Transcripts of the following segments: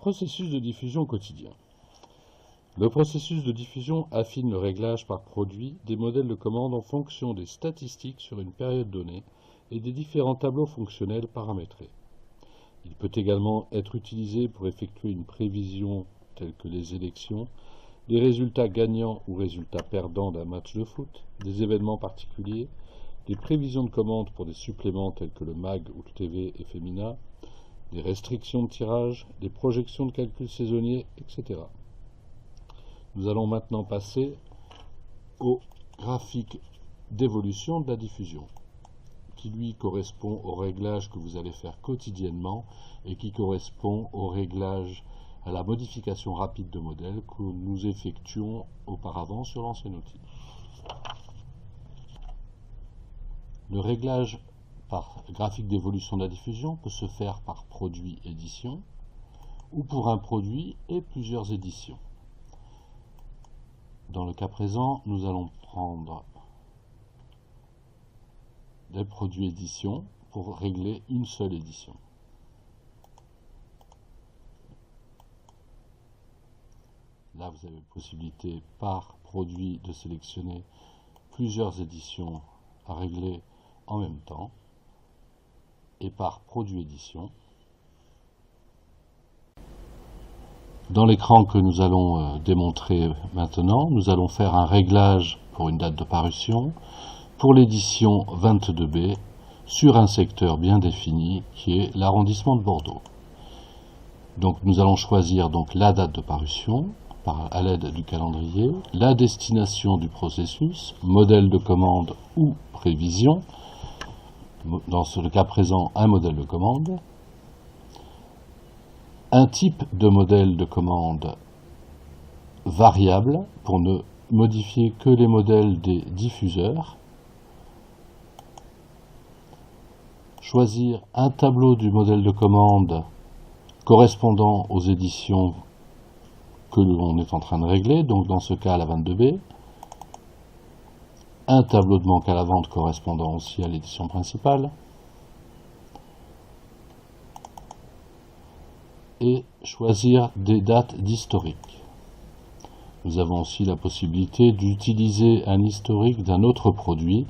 Processus de diffusion quotidien. Le processus de diffusion affine le réglage par produit des modèles de commande en fonction des statistiques sur une période donnée et des différents tableaux fonctionnels paramétrés. Il peut également être utilisé pour effectuer une prévision telle que les élections, les résultats gagnants ou résultats perdants d'un match de foot, des événements particuliers, des prévisions de commandes pour des suppléments tels que le MAG ou le TV et Femina, des restrictions de tirage, des projections de calcul saisonniers, etc. Nous allons maintenant passer au graphique d'évolution de la diffusion, qui lui correspond au réglage que vous allez faire quotidiennement et qui correspond au réglage à la modification rapide de modèle que nous effectuons auparavant sur l'ancien outil. Le réglage par graphique d'évolution de la diffusion peut se faire par produit édition ou pour un produit et plusieurs éditions. Dans le cas présent, nous allons prendre des produits édition pour régler une seule édition. Là, vous avez possibilité par produit de sélectionner plusieurs éditions à régler en même temps et par produit édition. Dans l'écran que nous allons démontrer maintenant, nous allons faire un réglage pour une date de parution pour l'édition 22B sur un secteur bien défini qui est l'arrondissement de Bordeaux. Donc nous allons choisir donc la date de parution à l'aide du calendrier, la destination du processus, modèle de commande ou prévision, dans le cas présent un modèle de commande, un type de modèle de commande variable pour ne modifier que les modèles des diffuseurs, choisir un tableau du modèle de commande correspondant aux éditions que l'on est en train de régler, donc dans ce cas la 22B, un tableau de manque à la vente correspondant aussi à l'édition principale, et choisir des dates d'historique. Nous avons aussi la possibilité d'utiliser un historique d'un autre produit.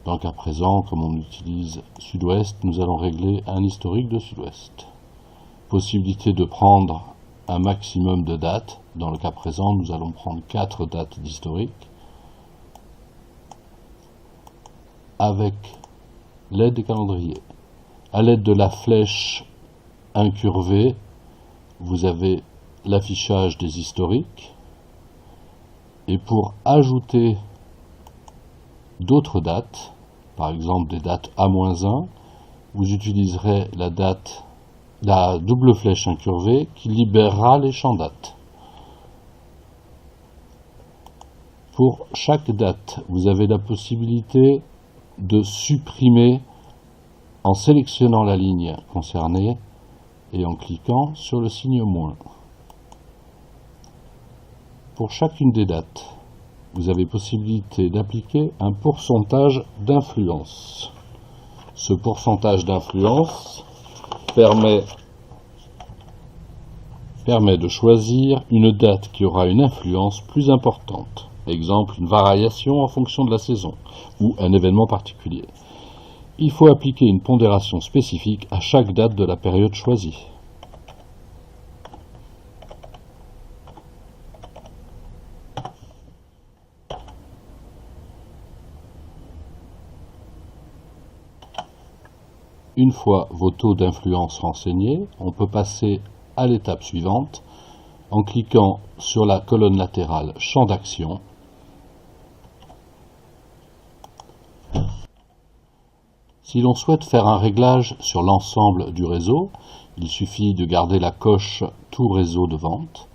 Dans le cas présent, comme on utilise Sud-Ouest, nous allons régler un historique de Sud-Ouest. Possibilité de prendre un maximum de dates. Dans le cas présent, nous allons prendre 4 dates d'historique avec l'aide des calendriers. À l'aide de la flèche incurvée, vous avez l'affichage des historiques. Et pour ajouter d'autres dates, par exemple des dates A-1, vous utiliserez la double flèche incurvée qui libérera les champs dates. Pour chaque date, vous avez la possibilité de supprimer en sélectionnant la ligne concernée et en cliquant sur le signe moins. Pour chacune des dates, vous avez possibilité d'appliquer un pourcentage d'influence. Ce pourcentage d'influence permet de choisir une date qui aura une influence plus importante. Exemple, une variation en fonction de la saison ou un événement particulier. Il faut appliquer une pondération spécifique à chaque date de la période choisie. Une fois vos taux d'influence renseignés, on peut passer à l'étape suivante en cliquant sur la colonne latérale Champ d'action. Si l'on souhaite faire un réglage sur l'ensemble du réseau, il suffit de garder la coche Tout réseau de vente.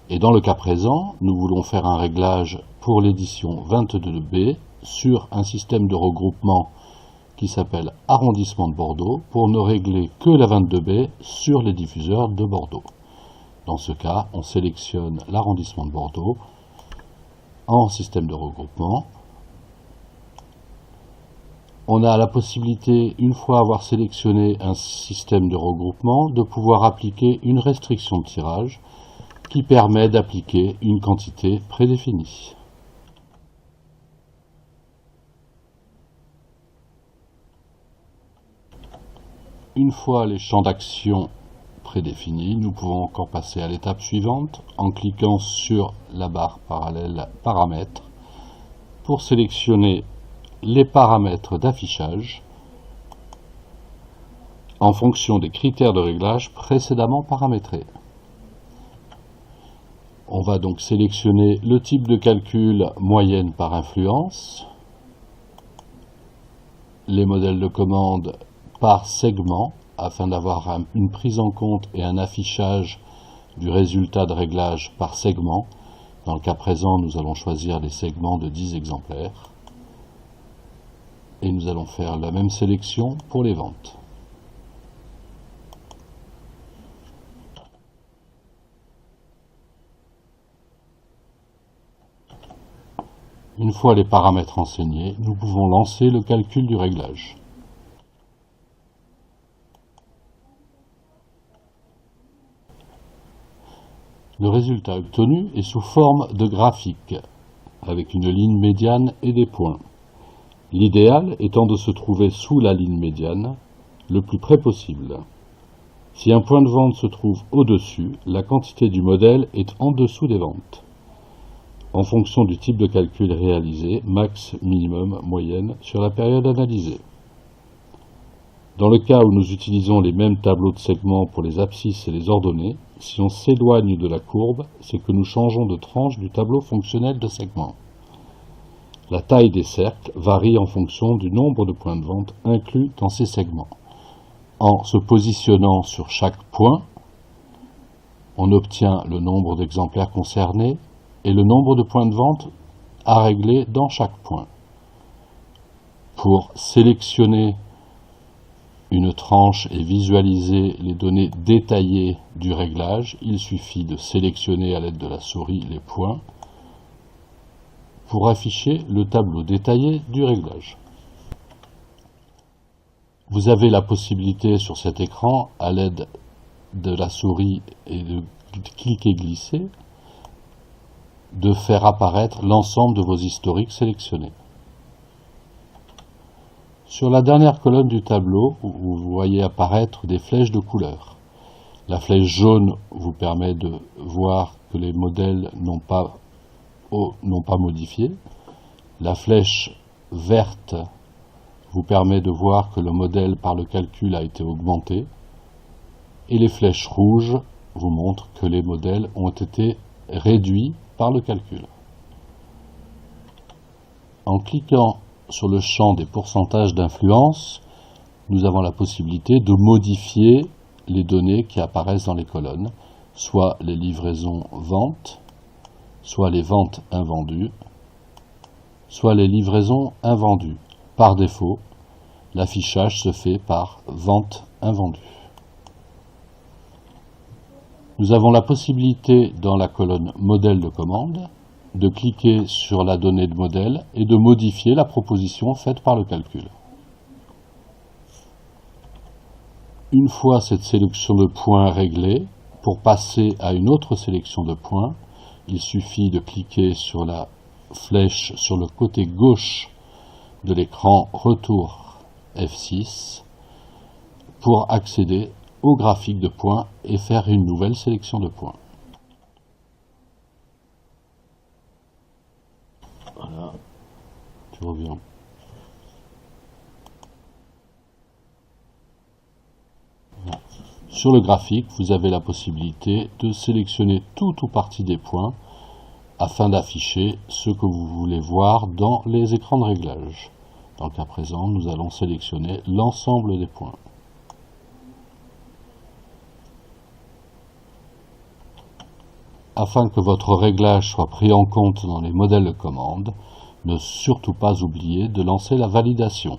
Et dans le cas présent, nous voulons faire un réglage pour l'édition 22B sur un système de regroupement qui s'appelle Arrondissement de Bordeaux pour ne régler que la 22B sur les diffuseurs de Bordeaux. Dans ce cas, on sélectionne l'arrondissement de Bordeaux en système de regroupement On a la possibilité, une fois avoir sélectionné un système de regroupement, de pouvoir appliquer une restriction de tirage qui permet d'appliquer une quantité prédéfinie. Une fois les champs d'action prédéfinis, nous pouvons encore passer à l'étape suivante en cliquant sur la barre parallèle Paramètres pour sélectionner les paramètres d'affichage en fonction des critères de réglage précédemment paramétrés. On va donc sélectionner le type de calcul moyenne par influence, les modèles de commande par segment afin d'avoir une prise en compte et un affichage du résultat de réglage par segment. Dans le cas présent, nous allons choisir les segments de 10 exemplaires. Et nous allons faire la même sélection pour les ventes. Une fois les paramètres enseignés, nous pouvons lancer le calcul du réglage. Le résultat obtenu est sous forme de graphique, avec une ligne médiane et des points. L'idéal étant de se trouver sous la ligne médiane, le plus près possible. Si un point de vente se trouve au-dessus, la quantité du modèle est en dessous des ventes. En fonction du type de calcul réalisé, max, minimum, moyenne, sur la période analysée. Dans le cas où nous utilisons les mêmes tableaux de segments pour les abscisses et les ordonnées, si on s'éloigne de la courbe, c'est que nous changeons de tranche du tableau fonctionnel de segments. La taille des cercles varie en fonction du nombre de points de vente inclus dans ces segments. En se positionnant sur chaque point, on obtient le nombre d'exemplaires concernés et le nombre de points de vente à régler dans chaque point. Pour sélectionner une tranche et visualiser les données détaillées du réglage, il suffit de sélectionner à l'aide de la souris les points pour afficher le tableau détaillé du réglage. Vous avez la possibilité sur cet écran, à l'aide de la souris et de cliquer-glisser, de faire apparaître l'ensemble de vos historiques sélectionnés. Sur la dernière colonne du tableau, vous voyez apparaître des flèches de couleur. La flèche jaune vous permet de voir que les modèles n'ont pas modifié. La flèche verte vous permet de voir que le modèle par le calcul a été augmenté. Et les flèches rouges vous montrent que les modèles ont été réduits par le calcul. En cliquant sur le champ des pourcentages d'influence, nous avons la possibilité de modifier les données qui apparaissent dans les colonnes, soit les livraisons ventes, soit les ventes invendues, soit les livraisons invendues. Par défaut, l'affichage se fait par vente invendue. Nous avons la possibilité dans la colonne modèle de commande de cliquer sur la donnée de modèle et de modifier la proposition faite par le calcul. Une fois cette sélection de points réglée, pour passer à une autre sélection de points, il suffit de cliquer sur la flèche sur le côté gauche de l'écran Retour F6 pour accéder au graphique de points et faire une nouvelle sélection de points. Voilà, tu reviens. Voilà. Sur le graphique, vous avez la possibilité de sélectionner tout ou partie des points afin d'afficher ce que vous voulez voir dans les écrans de réglage. Dans le cas présent, nous allons sélectionner l'ensemble des points. Afin que votre réglage soit pris en compte dans les modèles de commande, ne surtout pas oublier de lancer la validation.